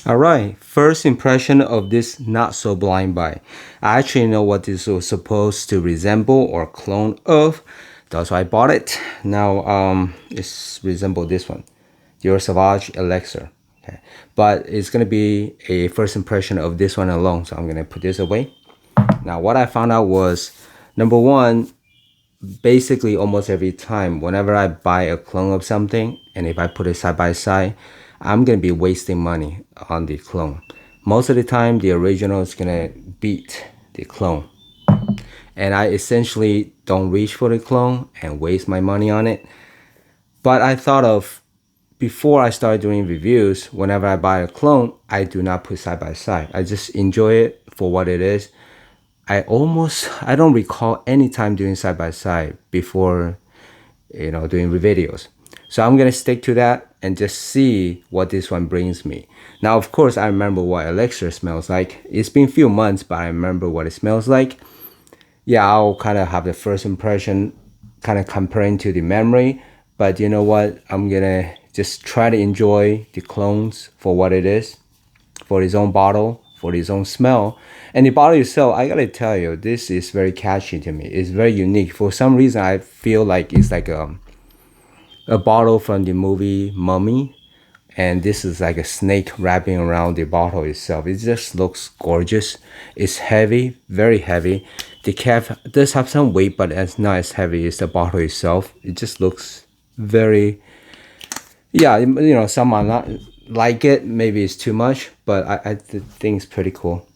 All right, first impression of this not so blind buy. I actually know what this was supposed to resemble or clone of. That's why I bought it. Now, it's resemble this one, dior sauvage elixir. Okay, but it's gonna be a first impression of this one alone. So I'm gonna put this away. Now, what I found out was, number one, basically almost every time whenever I buy a clone of something and if I put it side by side, I'm gonna be wasting money on the clone. Most of the time the original is gonna beat the clone, and I essentially don't reach for the clone and waste my money on it. But I thought of, before I started doing reviews, whenever I buy a clone, I do not put side by side. I just enjoy it for what it is. I don't recall any time doing side by side before, doing videos. So I'm gonna stick to that and just see what this one brings me. Now, of course, I remember what elixir smells like. It's been a few months, but I remember what it smells like. Yeah, I'll kind of have the first impression, kind of comparing to the memory. But you know what? I'm gonna just try to enjoy the clones for what it is, for its own bottle, for its own smell. And the bottle itself, I gotta tell you, this is very catchy to me. It's very unique. For some reason, I feel like it's like a bottle from the movie Mummy, and this is like a snake wrapping around the bottle itself. It just looks gorgeous. It's heavy, very heavy. The cap does have some weight, but it's not as heavy as the bottle itself. It just looks very, yeah, some might not like it. Maybe it's too much, but I think it's pretty cool.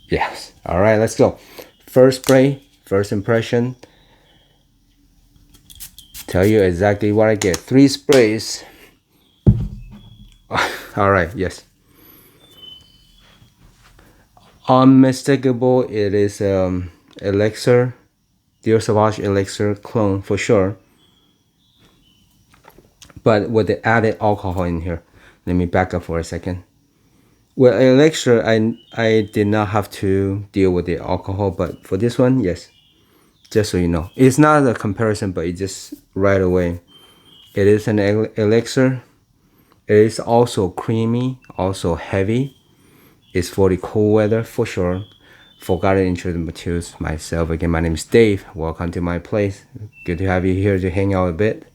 Yes. All right, let's go. First spray, first impression. Tell you exactly what I get. 3 sprays. All right, yes. Unmistakable, it is elixir, dior sauvage elixir clone for sure, but with the added alcohol in here. Let me back up for a second. With elixir, I did not have to deal with the alcohol, but for this one, yes. Just so you know, it's not a comparison, but it just right away. It is an elixir. It is also creamy, also heavy. It's for the cold weather for sure. Forgot to introduce myself again. My name is Dave. Welcome to my place. Good to have you here to hang out a bit.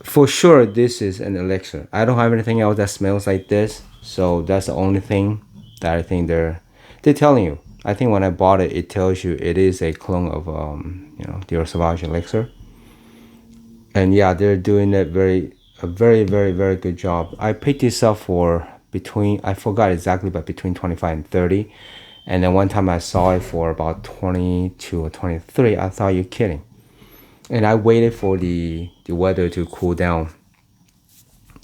For sure, this is an elixir. I don't have anything else that smells like this, so that's the only thing that I think they're telling you. I think when I bought it, it tells you it is a clone of Dior Sauvage elixir. And yeah, they're doing a very, very, very good job. I picked this up for between, I forgot exactly, but between 25 and 30. And then one time I saw it for about 22 or 23. I thought, you're kidding. And I waited for the weather to cool down.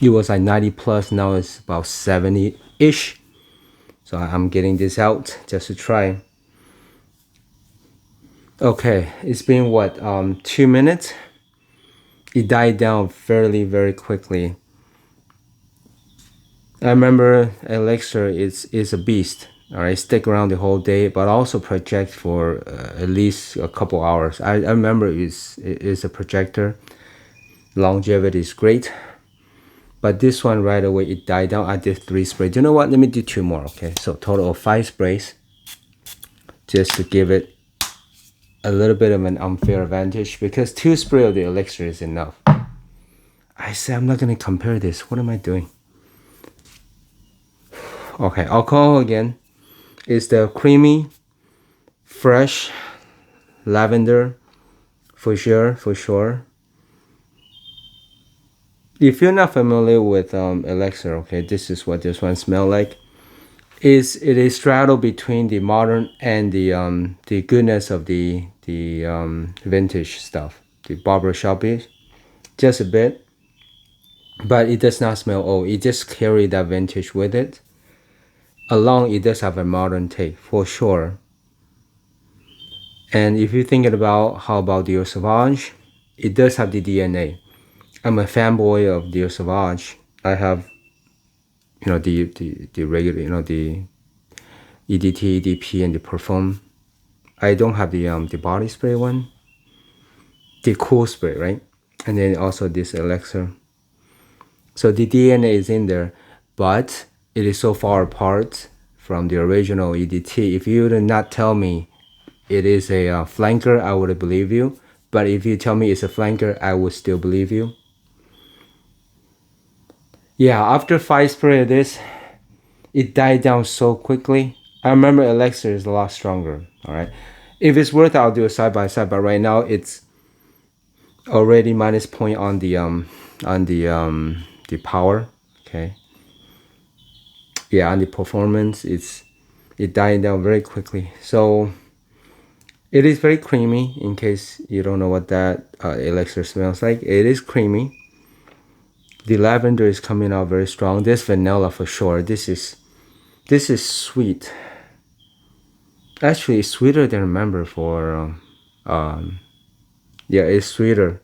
It was like 90 plus, now it's about 70-ish. So I'm getting this out just to try. Okay, it's been what, 2 minutes? It died down fairly very quickly. I remember elixir is a beast. All right, stick around the whole day, but also project for at least a couple hours. I remember it is a projector. Longevity is great, but this one right away it died down. I did 3 sprays. You know what? Let me do 2 more. Okay, so total of 5 sprays, just to give it a little bit of an unfair advantage, because 2 sprays of the elixir is enough. I said I'm not gonna compare this. What am I doing? Okay, alcohol again. Is the creamy, fresh lavender for sure, for sure. If you're not familiar with elixir, okay, this is what this one smells like. It is straddled between the modern and the goodness of the vintage stuff, the barbershop-y, just a bit, but it does not smell old. It just carry that vintage with it. Along, it does have a modern take for sure. And if you're thinking about how about Dior Sauvage, it does have the DNA. I'm a fanboy of Dior Sauvage. I have, the regular, the EDT, EDP, and the perfume. I don't have the body spray one, the cool spray, right? And then also this elixir. So the DNA is in there, but it is so far apart from the original EDT. If you did not tell me it is a flanker, I would believe you. But if you tell me it's a flanker, I would still believe you. Yeah, after 5 spray of this, it died down so quickly. I remember elixir is a lot stronger. All right, if it's worth it, I'll do a side by side. But right now, it's already minus point on the power. Okay. Yeah, on the performance, it died down very quickly. So it is very creamy. In case you don't know what that elixir smells like, it is creamy. The lavender is coming out very strong. This vanilla for sure. This is sweet. Actually, it's sweeter than I remember for. Yeah, it's sweeter.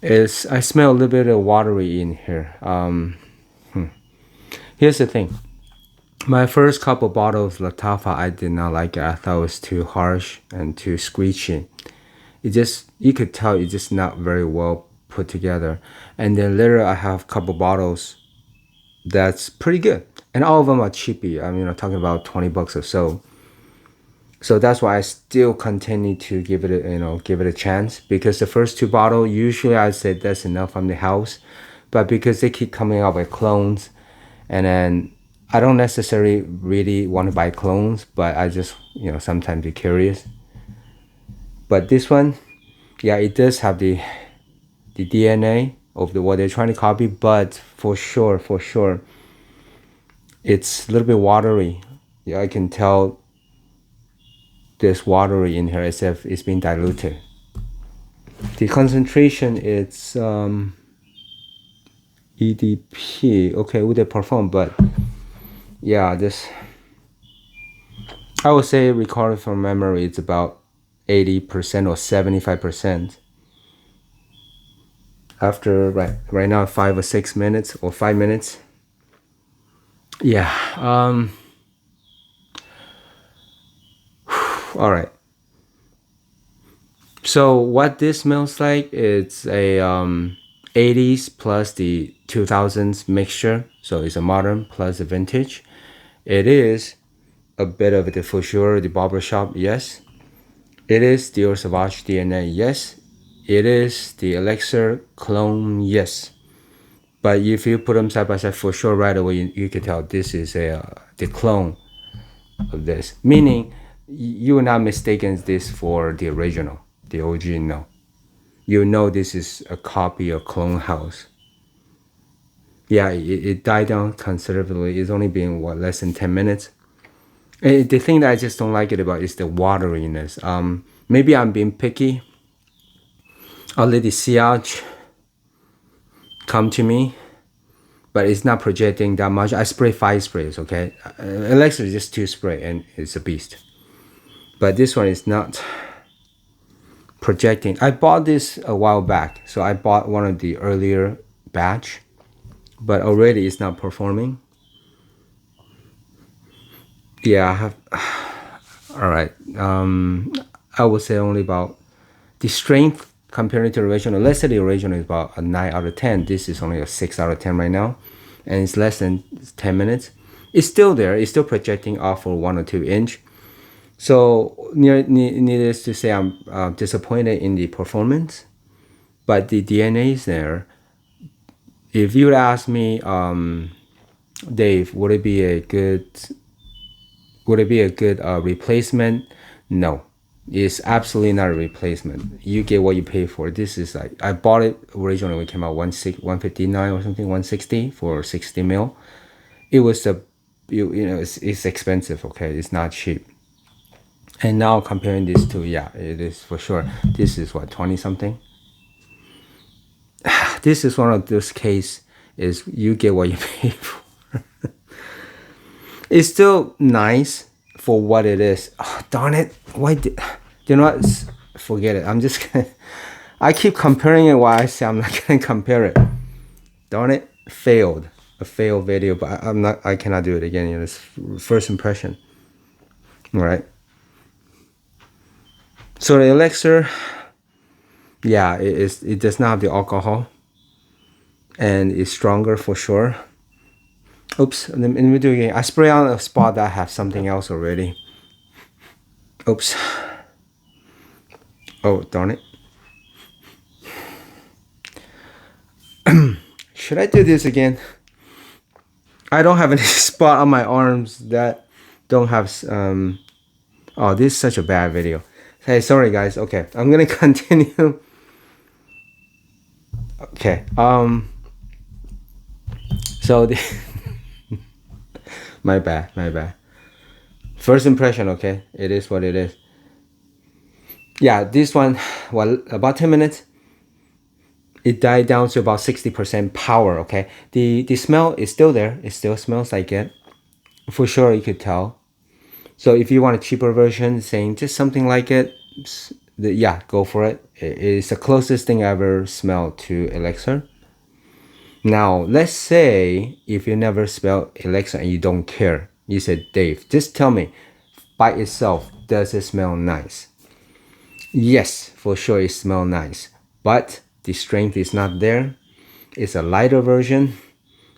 I smell a little bit of watery in here. Here's the thing. My first couple bottles of lattfa, I did not like it. I thought it was too harsh and too screechy. You could tell it's just not very well put together. And then later I have a couple bottles that's pretty good. And all of them are cheapy. I'm talking about 20 bucks or so. So that's why I still continue to give it a chance, because the first 2 bottles, usually I'd say that's enough from the house. But because they keep coming out with clones, and then I don't necessarily really want to buy clones, but I just, sometimes be curious. But this one, yeah, it does have the DNA of what they're trying to copy, but for sure, it's a little bit watery. Yeah, I can tell there's watery in here as if it's been diluted. The concentration, it's EDP. Okay, with the perform, but yeah, I would say recorded from memory, it's about 80% or 75%. After right now 5 or 6 minutes or 5 minutes. Yeah. All right. So what this smells like, it's a 80s plus the 2000s mixture. So it's a modern plus a vintage. It is a bit of the for sure the barbershop, yes. It is dior sauvage DNA, yes. It is the elixir clone, yes. But if you put them side by side, for sure right away you can tell this is the clone of this. Meaning you are not mistaken this for the original, the OG. No, you know this is a copy or clone house. Yeah, it died down considerably. It's only been less than 10 minutes. And the thing that I just don't like it about is the wateriness. Maybe I'm being picky. I'll let the sillage come to me, but it's not projecting that much. I spray 5 sprays, okay? Elixir is just 2 spray and it's a beast. But this one is not projecting. I bought this a while back, so I bought one of the earlier batch, but already it's not performing. Yeah, I have. All right. I would say only about the strength compared to the original. Let's say the original is about a 9 out of 10. This is only a 6 out of 10 right now, and it's less than 10 minutes. It's still there. It's still projecting off for 1 or 2 inch. So needless to say, I'm disappointed in the performance, but the DNA is there. If you would ask me, Dave, would it be a good replacement? No, it's absolutely not a replacement. You get what you pay for. This is like, I bought it originally when it came out 159 or something, 160 for 60 mil. It was it's expensive. Okay, it's not cheap. And now comparing this to, yeah, it is for sure. This is what, 20 something. This is one of those cases is you get what you pay for. It's still nice for what it is. Oh, darn it. Why did you know what? Forget it. I'm just gonna, I keep comparing it while I say I'm not gonna compare it. Darn it. Failed. A failed video, but I cannot do it again. It's first impression. All right. So the elixir, Yeah, it does not have the alcohol, and it's stronger for sure. Oops, let me do it again. I spray on a spot that have something else already. Oops. Oh, darn it. Should I do this again? I don't have any spot on my arms that don't have oh, this is such a bad video. Hey, sorry guys. Okay, I'm gonna continue. Okay, so the my bad. First impression, okay, it is what it is. Yeah, this one, well, about 10 minutes, it died down to about 60% power, okay? The smell is still there. It still smells like it. For sure, you could tell. So if you want a cheaper version, saying just something like it, yeah, go for it. It's the closest thing I ever smelled to elixir. Now, let's say if you never smell elixir and you don't care. You said, Dave, just tell me, by itself, does it smell nice? Yes, for sure it smells nice. But the strength is not there. It's a lighter version.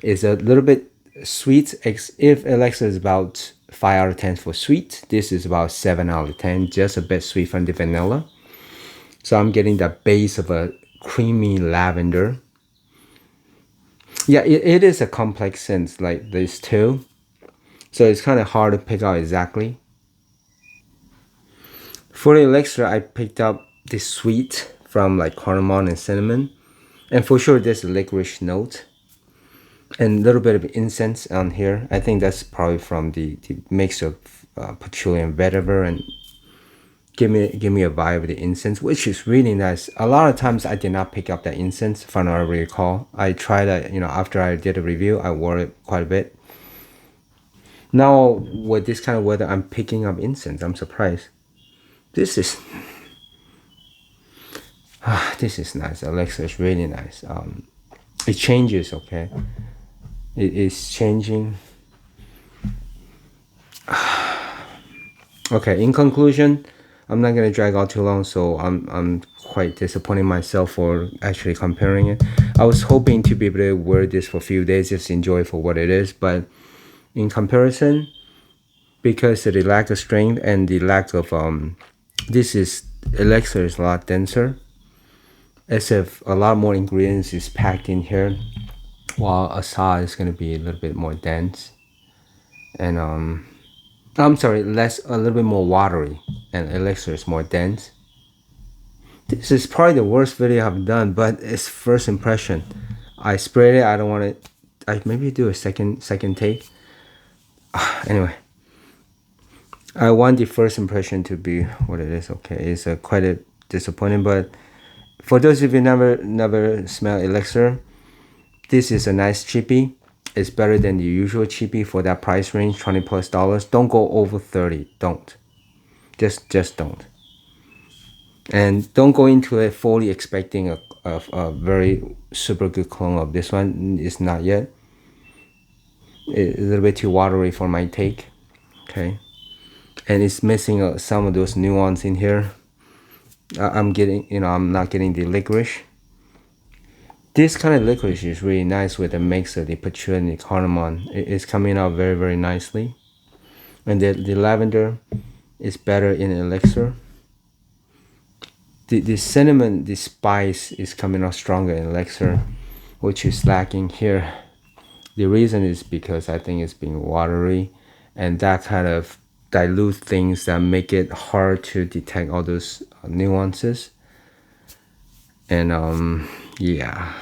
It's a little bit sweet. If elixir is about 5 out of 10 for sweet, this is about 7 out of 10, just a bit sweet from the vanilla. So I'm getting the base of a creamy lavender. Yeah, it is a complex scent like this too. So it's kind of hard to pick out exactly. For the elixir, I picked up the sweet from like cardamom and cinnamon. And for sure, there's a licorice note. And a little bit of incense on here. I think that's probably from the mix of patchouli and vetiver, and give me a vibe of the incense, which is really nice. A lot of times I did not pick up that incense, if I don't recall. I tried that, after I did a review, I wore it quite a bit. Now with this kind of weather, I'm picking up incense. I'm surprised. This is this is nice. Elixir is really nice. It changes, okay. It is changing. Okay, in conclusion, I'm not gonna drag out too long, so I'm quite disappointing myself for actually comparing it. I was hoping to be able to wear this for a few days, just enjoy it for what it is, but in comparison, because of the lack of strength and the lack of elixir is a lot denser, as if a lot more ingredients is packed in here, while asad is gonna be a little bit more dense, and I'm sorry, a little bit more watery, and elixir is more dense. This is probably the worst video I've done, but it's first impression. I sprayed it. I don't want it. I maybe do a second take. Anyway, I want the first impression to be what it is. Okay, it's quite a disappointing, but for those of you never smell elixir, this is a nice cheapie. It's better than the usual cheapie for that price range, $20+. Don't go over 30. Don't. Just don't. And don't go into it fully expecting a very super good clone of this one. It's not yet. It's a little bit too watery for my take. Okay. And it's missing some of those nuance in here. I'm not getting the licorice. This kind of licorice is really nice with the mix of the patchouli and the cardamom. It's coming out very, very nicely. And the lavender is better in elixir. The cinnamon, the spice is coming out stronger in elixir, which is lacking here. The reason is because I think it's being watery, and that kind of dilute things that make it hard to detect all those nuances. And yeah,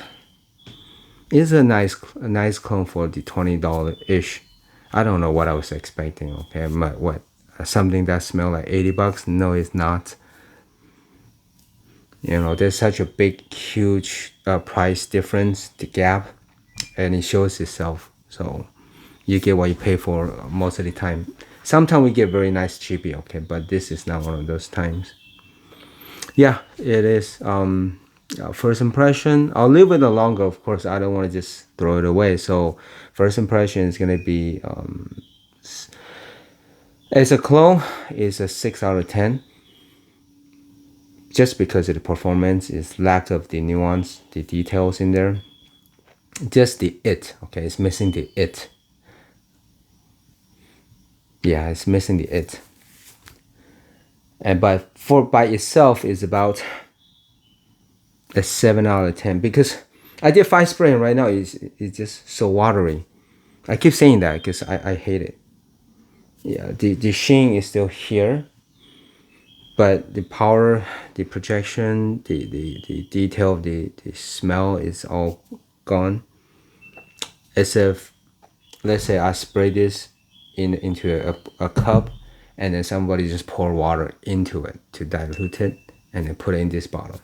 it's a nice clone for the $20-ish. I don't know what I was expecting. Okay, but what, something that smells like $80? No, it's not. There's such a big, huge price difference, the gap, and it shows itself. So you get what you pay for most of the time. Sometimes we get very nice cheapie, okay, but this is not one of those times. Yeah, it is. First impression, I'll leave it longer, of course. I don't want to just throw it away. So first impression is going to be, as a clone, is a 6 out of 10. just because of the performance is lack of the nuance, the details in there. Just the it, okay, it's missing the it. Yeah, it's missing the it. And but for by itself is about a 7 out of 10 because I did 5 spray and right now it's just so watery. I keep saying that because I hate it. Yeah, the sheen is still here, but the power, the projection, the detail, the smell is all gone. As if, let's say I spray this into a cup and then somebody just pour water into it to dilute it and then put it in this bottle.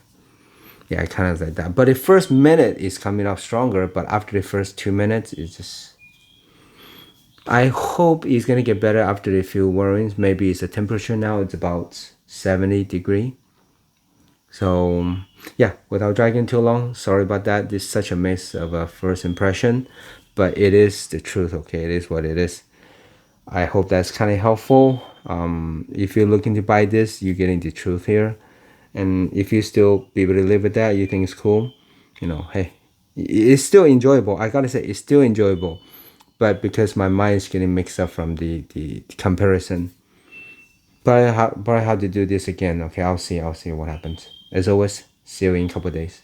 Yeah, kind of like that. But the first minute is coming off stronger, but after the first 2 minutes, it's just... I hope it's gonna get better after the few warnings. Maybe it's the temperature now, it's about 70 degree. So yeah, without dragging too long, sorry about that. This is such a mess of a first impression, but it is the truth, okay? It is what it is. I hope that's kind of helpful. If you're looking to buy this, you're getting the truth here. And if you still be able to live with that, you think it's cool, you know, hey, it's still enjoyable. I gotta say, it's still enjoyable. But because my mind is getting mixed up from the comparison. But I have to do this again. Okay, I'll see what happens. As always, see you in a couple of days.